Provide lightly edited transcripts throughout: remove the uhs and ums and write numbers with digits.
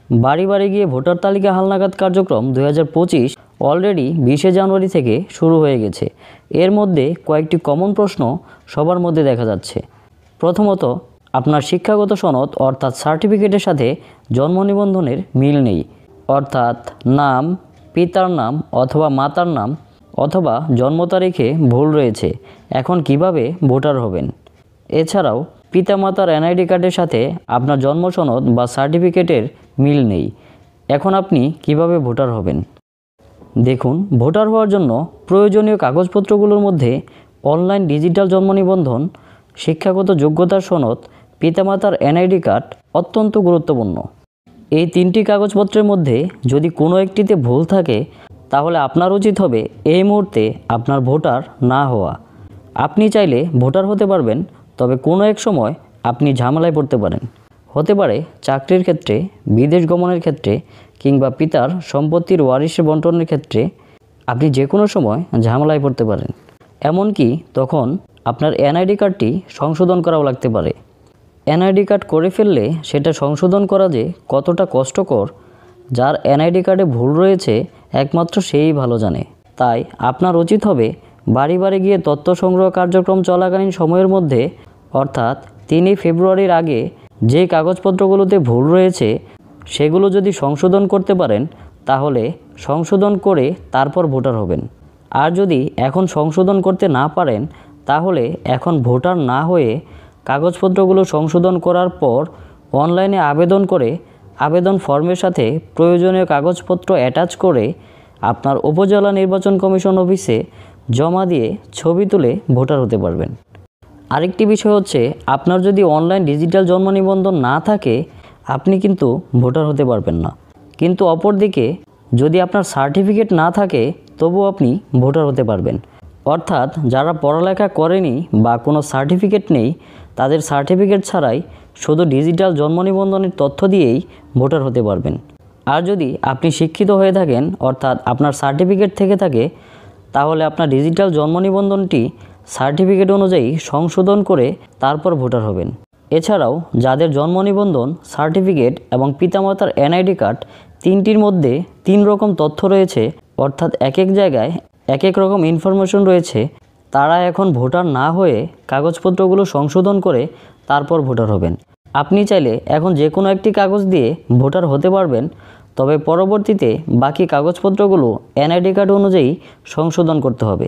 বাড়ি বাড়ি গিয়ে ভোটার তালিকা হালনাগাদ কার্যক্রম 2025 অলরেডি 20শে জানুয়ারি থেকে শুরু হয়ে গেছে। এর মধ্যে কয়েকটি কমন প্রশ্ন সবার মধ্যে দেখা যাচ্ছে। প্রথমত, আপনার শিক্ষাগত সনদ অর্থাৎ সার্টিফিকেটের সাথে জন্ম নিবন্ধনের মিল নেই, অর্থাৎ নাম, পিতার নাম অথবা মাতার নাম অথবা জন্ম তারিখে ভুল রয়েছে। এখন কিভাবে ভোটার হবেন? এছাড়াও পিতামাতার এনআইডি কার্ডের সাথে আপনার জন্ম সনদ বা সার্টিফিকেটের মিল নেই। এখন আপনি কিভাবে ভোটার হবেন? দেখুন, ভোটার হওয়ার জন্য প্রয়োজনীয় কাগজপত্রগুলোর মধ্যে অনলাইন ডিজিটাল জন্ম নিবন্ধন, শিক্ষাগত যোগ্যতার সনদ, পিতামাতার এনআইডি কার্ড অত্যন্ত গুরুত্বপূর্ণ। এই তিনটি কাগজপত্রের মধ্যে যদি কোনো একটিতে ভুল থাকে তাহলে আপনার উচিত হবে এই মুহূর্তে আপনার ভোটার না হওয়া। আপনি চাইলে ভোটার হতে পারবেন, তবে কোনো এক সময় আপনি ঝামেলায় পড়তে পারেন। হতে পারে চাকরির ক্ষেত্রে, বিদেশ গমনের ক্ষেত্রে কিংবা পিতার সম্পত্তির ওয়ারিশ বন্টনের ক্ষেত্রে আপনি যে কোনো সময় ঝামেলায় পড়তে পারেন। এমনকি তখন আপনার এনআইডি কার্ডটি সংশোধন করাও লাগতে পারে। এনআইডি কার্ড করে ফেললে সেটা সংশোধন করা যে কতটা কষ্টকর, যার এনআইডি কার্ডে ভুল রয়েছে একমাত্র সেই ভালো জানে। তাই আপনার উচিত হবে বাড়ি বাড়ি গিয়ে তথ্য সংগ্রহ কার্যক্রম চলাকালীন সময়ের মধ্যে, অর্থাৎ 3 ফেব্রুয়ারির আগে যে কাগজপত্রগুলোতে ভুল রয়েছে সেগুলো যদি সংশোধন করতে পারেন তাহলে সংশোধন করে তারপর ভোটার হবেন। আর যদি এখন সংশোধন করতে না পারেন তাহলে এখন ভোটার না হয়ে কাগজপত্রগুলো সংশোধন করার পর অনলাইনে আবেদন করে আবেদন ফর্মের সাথে প্রয়োজনীয় কাগজপত্র অ্যাটাচ করে আপনার উপজেলা নির্বাচন কমিশন অফিসে জমা দিয়ে ছবি তুলে ভোটার হতে পারবেন। আরেকটি বিষয় হচ্ছে, আপনার যদি অনলাইন ডিজিটাল জন্ম নিবন্ধন না থাকে আপনি কিন্তু ভোটার হতে পারবেন না। কিন্তু অপরদিকে যদি আপনার সার্টিফিকেট না থাকে তবুও আপনি ভোটার হতে পারবেন। অর্থাৎ যারা পড়ালেখা করেনি বা কোনো সার্টিফিকেট নেই তাদের সার্টিফিকেট ছাড়াই শুধু ডিজিটাল জন্ম নিবন্ধনের তথ্য দিয়েই ভোটার হতে পারবেন। আর যদি আপনি শিক্ষিত হয়ে থাকেন, অর্থাৎ আপনার সার্টিফিকেট থেকে থাকে, তাহলে আপনার ডিজিটাল জন্ম নিবন্ধনটি সার্টিফিকেট অনুযায়ী সংশোধন করে তারপর ভোটার হবেন। এছাড়াও যাদের জন্ম নিবন্ধন, সার্টিফিকেট এবং পিতামাতার এনআইডি কার্ড তিনটির মধ্যে 3 রকম তথ্য রয়েছে, অর্থাৎ এক এক জায়গায় এক এক রকম ইনফরমেশন রয়েছে, তারা এখন ভোটার না হয়ে কাগজপত্রগুলো সংশোধন করে তারপর ভোটার হবেন। আপনি চাইলে এখন যে কোনো একটি কাগজ দিয়ে ভোটার হতে পারবেন, তবে পরবর্তীতে বাকি কাগজপত্রগুলো এনআইডি কার্ড অনুযায়ী সংশোধন করতে হবে।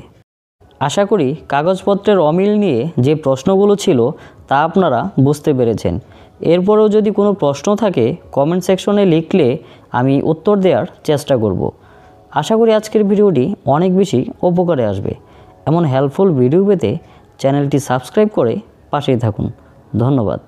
আশা করি কাগজপত্রের অমিল নিয়ে যে প্রশ্নগুলো ছিল তা আপনারা বুঝতে পেরেছেন। এরপরেও যদি কোনো প্রশ্ন থাকে কমেন্ট সেকশনে লিখলে আমি উত্তর দেওয়ার চেষ্টা করব। আশা করি আজকের ভিডিওটি অনেক বেশি উপকারে আসবে। এমন হেল্পফুল ভিডিও পেতে চ্যানেলটি সাবস্ক্রাইব করে পাশেই থাকুন। ধন্যবাদ।